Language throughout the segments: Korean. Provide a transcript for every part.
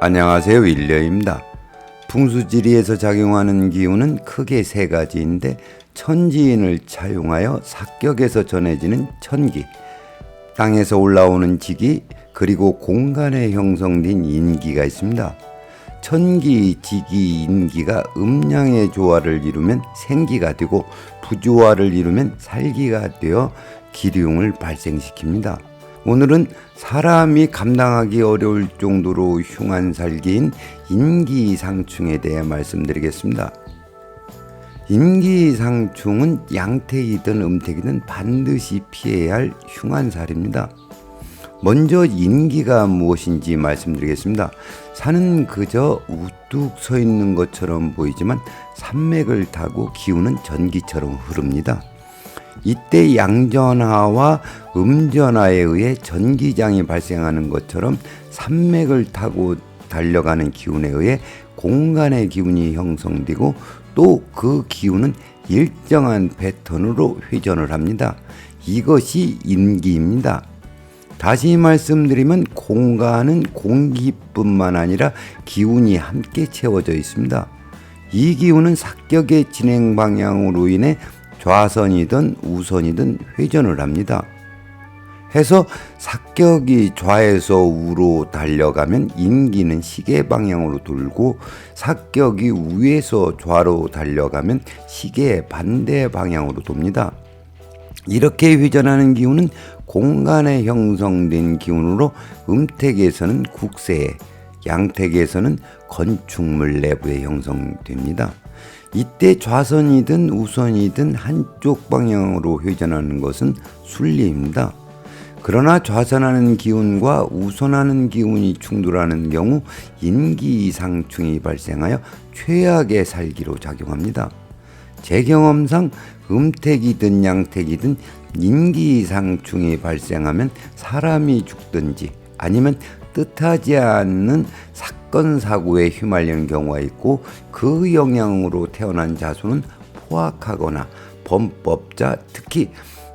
안녕하세요, 윌리엄입니다. 풍수지리에서 작용하는 기운은 크게 세 가지인데 천지인을 차용하여 사격에서 전해지는 천기, 땅에서 올라오는 지기, 그리고 공간에 형성된 인기가 있습니다. 천기, 지기, 인기가 음양의 조화를 이루면 생기가 되고 부조화를 이루면 살기가 되어 기륭을 발생시킵니다. 오늘은 사람이 감당하기 어려울 정도로 흉한 살기인 인기상충에 대해 말씀드리겠습니다. 인기상충은 양택이든 음택이든 반드시 피해야 할 흉한 살입니다. 먼저 인기가 무엇인지 말씀드리겠습니다. 산은 그저 우뚝 서 있는 것처럼 보이지만 산맥을 타고 기운은 전기처럼 흐릅니다. 이때 양전하와 음전하에 의해 전기장이 발생하는 것처럼 산맥을 타고 달려가는 기운에 의해 공간의 기운이 형성되고 또 그 기운은 일정한 패턴으로 회전을 합니다. 이것이 인기입니다. 다시 말씀드리면 공간은 공기뿐만 아니라 기운이 함께 채워져 있습니다. 이 기운은 삭격의 진행 방향으로 인해 좌선이든 우선이든 회전을 합니다. 해서 삭격이 좌에서 우로 달려가면 인기는 시계 방향으로 돌고 삭격이 우에서 좌로 달려가면 시계의 반대 방향으로 돕니다. 이렇게 회전하는 기운은 공간에 형성된 기운으로 음택에서는 국세에, 양택에서는 건축물 내부에 형성됩니다. 이때 좌선이든 우선이든 한쪽 방향으로 회전하는 것은 순리입니다. 그러나 좌선하는 기운과 우선하는 기운이 충돌하는 경우 인기상충이 발생하여 최악의 살기로 작용합니다. 제 경험상 음택이든 양택이든 인기상충이 발생하면 사람이 죽든지 아니면 뜻하지 않는 사건 사고에 휘말리는 경우가 있고 그 영향으로 태어난 자손은 포악하거나 범법자, 특히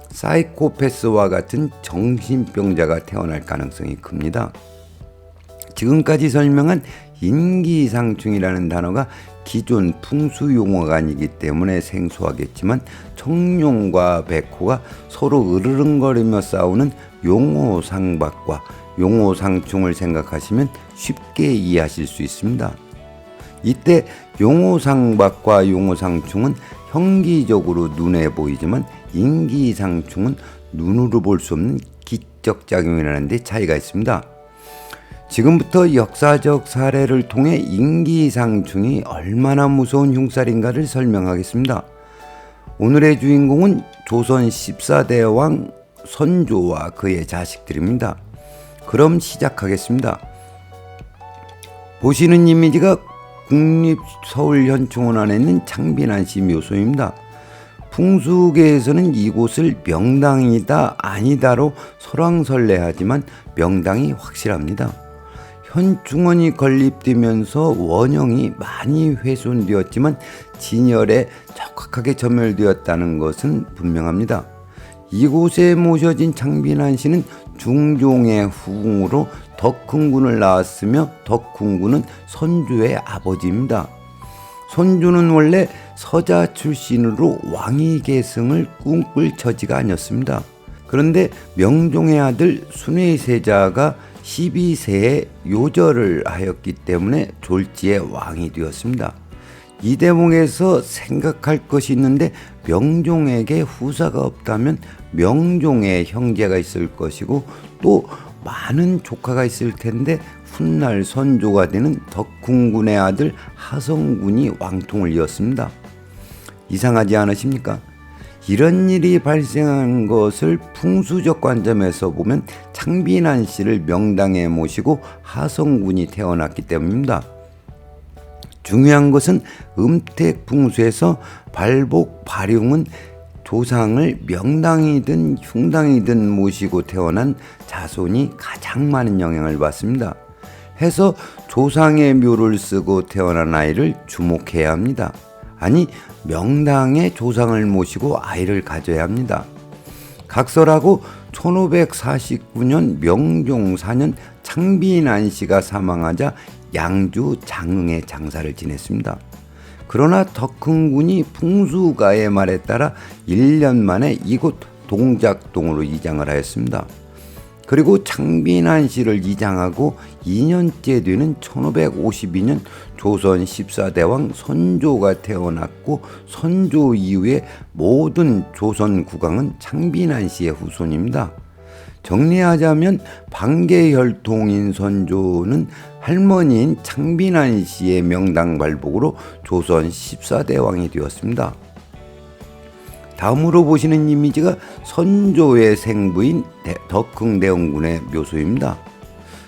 사이코패스와 같은 정신병자가 태어날 가능성이 큽니다. 지금까지 설명한 인기상충이라는 단어가 기존 풍수 용어가 아니기 때문에 생소하겠지만 청룡과 백호가 서로 으르렁거리며 싸우는 용호상박과 용호상충을 생각하시면 쉽게 이해하실 수 있습니다. 이때 용호상박과 용호상충은 형기적으로 눈에 보이지만 인기상충은 눈으로 볼 수 없는 기적작용이라는 데 차이가 있습니다. 지금부터 역사적 사례를 통해 인기상충이 얼마나 무서운 흉살인가를 설명하겠습니다. 오늘의 주인공은 조선 14대 왕 선조와 그의 자식들입니다. 그럼 시작하겠습니다. 보시는 이미지가 국립서울현충원 안에 있는 창빈안씨 묘소입니다. 풍수계에서는 이곳을 명당이다 아니다로 설왕설래하지만 명당이 확실합니다. 현충원이 건립되면서 원형이 많이 훼손되었지만 진열에 적확하게 점열되었다는 것은 분명합니다. 이곳에 모셔진 창빈안씨는 중종의 후궁으로 덕흥군을 낳았으며 덕흥군은 선조의 아버지입니다. 선조는 원래 서자 출신으로 왕위 계승을 꿈꿀 처지가 아니었습니다. 그런데 명종의 아들 순회세자가 12세에 요절을 하였기 때문에 졸지에 왕이 되었습니다. 이 대목에서 생각할 것이 있는데 명종에게 후사가 없다면 명종의 형제가 있을 것이고 또 많은 조카가 있을 텐데 훗날 선조가 되는 덕흥군의 아들 하성군이 왕통을 이었습니다. 이상하지 않으십니까? 이런 일이 발생한 것을 풍수적 관점에서 보면 창빈안씨를 명당에 모시고 하성군이 태어났기 때문입니다. 중요한 것은 음택 풍수에서 발복 발흉은 조상을 명당이든 흉당이든 모시고 태어난 자손이 가장 많은 영향을 받습니다. 해서 조상의 묘를 쓰고 태어난 아이를 주목해야 합니다. 아니, 명당의 조상을 모시고 아이를 가져야 합니다. 각설하고 1549년 명종 4년 창빈안씨가 사망하자 양주 장흥에 장사를 지냈습니다. 그러나 덕흥군이 풍수가의 말에 따라 1년 만에 이곳 동작동으로 이장을 하였습니다. 그리고 창빈안시를 이장하고 2년째 되는 1552년 조선 14대왕 선조가 태어났고, 선조 이후에 모든 조선 국왕은 창빈안시의 후손입니다. 정리하자면 반계혈통인 선조는 할머니인 창빈안시의 명당 발복으로 조선 14대왕이 되었습니다. 다음으로 보시는 이미지가 선조의 생부인 덕흥대원군의 묘소입니다.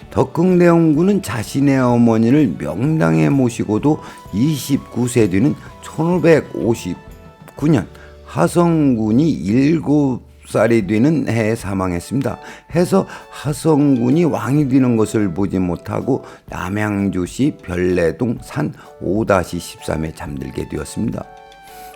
덕흥대원군은 자신의 어머니를 명당에 모시고도 29세 되는 1559년 하성군이 7살이 되는 해에 사망했습니다. 해서 하성군이 왕이 되는 것을 보지 못하고 남양주시 별내동 산 5-13에 잠들게 되었습니다.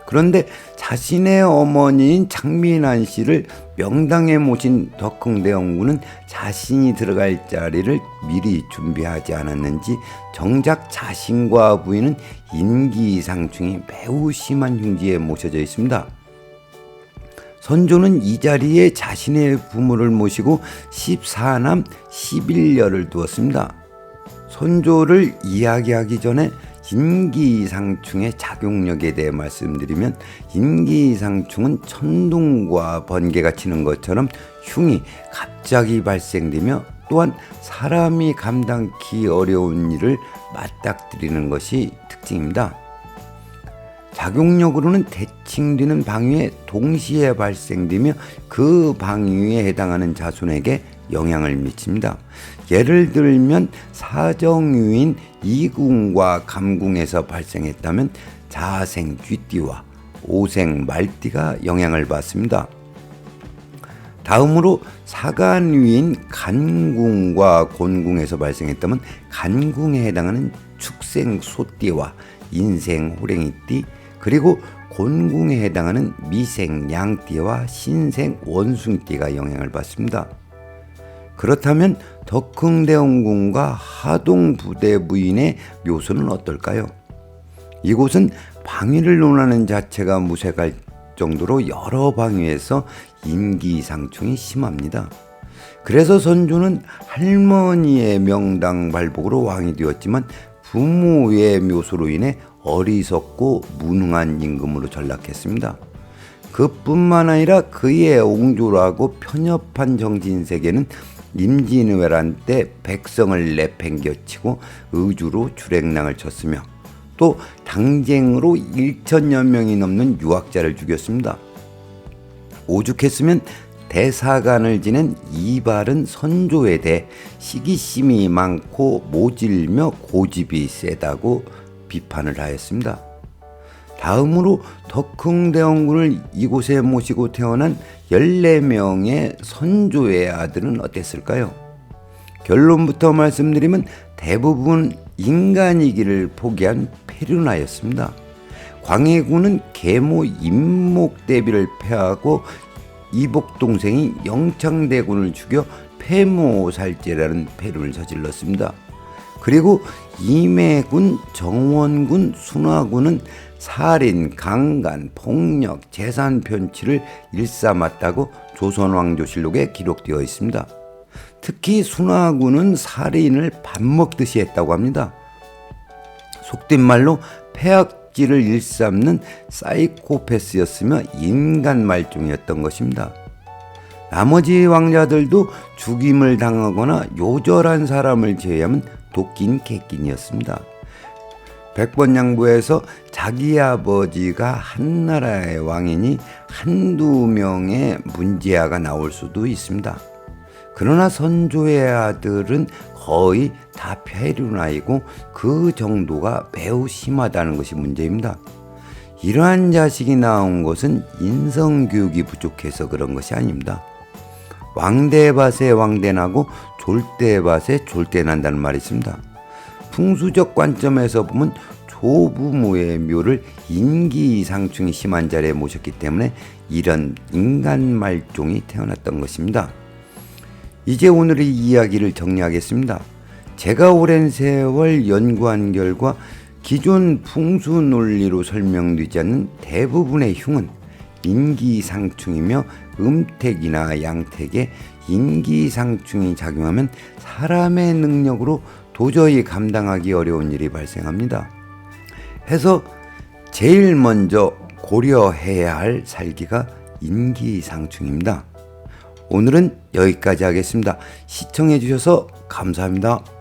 그런데 자신의 어머니인 창빈안시를 명당에 모신 덕흥대원군은 자신이 들어갈 자리를 미리 준비하지 않았는지 정작 자신과 부인은 인기상충이 매우 심한 흉지에 모셔져 있습니다. 선조는 이 자리에 자신의 부모를 모시고 14남 11녀를 두었습니다. 선조를 이야기하기 전에 인기상충의 작용력에 대해 말씀드리면, 인기상충은 천둥과 번개가 치는 것처럼 흉이 갑자기 발생되며, 또한 사람이 감당하기 어려운 일을 맞닥뜨리는 것이 특징입니다. 작용력으로는 대칭되는 방위에 동시에 발생되며 그 방위에 해당하는 자손에게 영향을 미칩니다. 예를 들면 사정유인 이궁과 감궁에서 발생했다면 자생 쥐띠와 오생 말띠가 영향을 받습니다. 다음으로 사간유인 간궁과 곤궁에서 발생했다면 간궁에 해당하는 축생 소띠와 인생 호랭이띠, 그리고 곤궁에 해당하는 미생 양띠와 신생 원숭이띠가 영향을 받습니다. 그렇다면 덕흥대원군과 하동부대 부인의 묘소는 어떨까요? 이곳은 방위를 논하는 자체가 무색할 정도로 여러 방위에서 인기상충이 심합니다. 그래서 선조는 할머니의 명당 발복으로 왕이 되었지만 부모의 묘소로 인해 어리석고 무능한 임금으로 전락했습니다. 그뿐만 아니라 그의 옹졸하고 편협한 정신세계는 임진왜란 때 백성을 내팽겨치고 의주로 출행랑을 쳤으며, 또 당쟁으로 1천여 명이 넘는 유학자를 죽였습니다. 오죽했으면 대사관을 지낸 이발은 선조에 대해 시기심이 많고 모질며 고집이 세다고 비판을 하였습니다. 다음으로 덕흥대원군을 이곳에 모시고 태어난 14명의 선조의 아들은 어땠을까요? 결론부터 말씀드리면 대부분 인간이기를 포기한 폐륜하였습니다. 광해군은 계모 임목대비를 패하고 이복 동생이 영창대군을 죽여 폐모살제라는 폐륜을 저질렀습니다. 그리고 임해군, 정원군, 순화군은 살인, 강간, 폭력, 재산 편취를 일삼았다고 조선왕조실록에 기록되어 있습니다. 특히 순화군은 살인을 밥 먹듯이 했다고 합니다. 속된 말로 폐악질을 일삼는 사이코패스였으며 인간 말종이었던 것입니다. 나머지 왕자들도 죽임을 당하거나 요절한 사람을 제외하면 도끼인 개끼니였습니다. 백번양부에서 자기 아버지가 한나라의 왕이니 한두 명의 문제아가 나올 수도 있습니다. 그러나 선조의 아들은 거의 다 폐륜아이고 그 정도가 매우 심하다는 것이 문제입니다. 이러한 자식이 나온 것은 인성교육이 부족해서 그런 것이 아닙니다. 왕대밭에 왕대나고 졸대밭에 졸대난다는 말이 있습니다. 풍수적 관점에서 보면 조부모의 묘를 인기상충이 심한 자리에 모셨기 때문에 이런 인간 말종이 태어났던 것입니다. 이제 오늘의 이야기를 정리하겠습니다. 제가 오랜 세월 연구한 결과 기존 풍수 논리로 설명되지 않는 대부분의 흉은 인기상충이며 음택이나 양택에 인기상충이 작용하면 사람의 능력으로 도저히 감당하기 어려운 일이 발생합니다. 해서 제일 먼저 고려해야 할 살기가 인기상충입니다. 오늘은 여기까지 하겠습니다. 시청해 주셔서 감사합니다.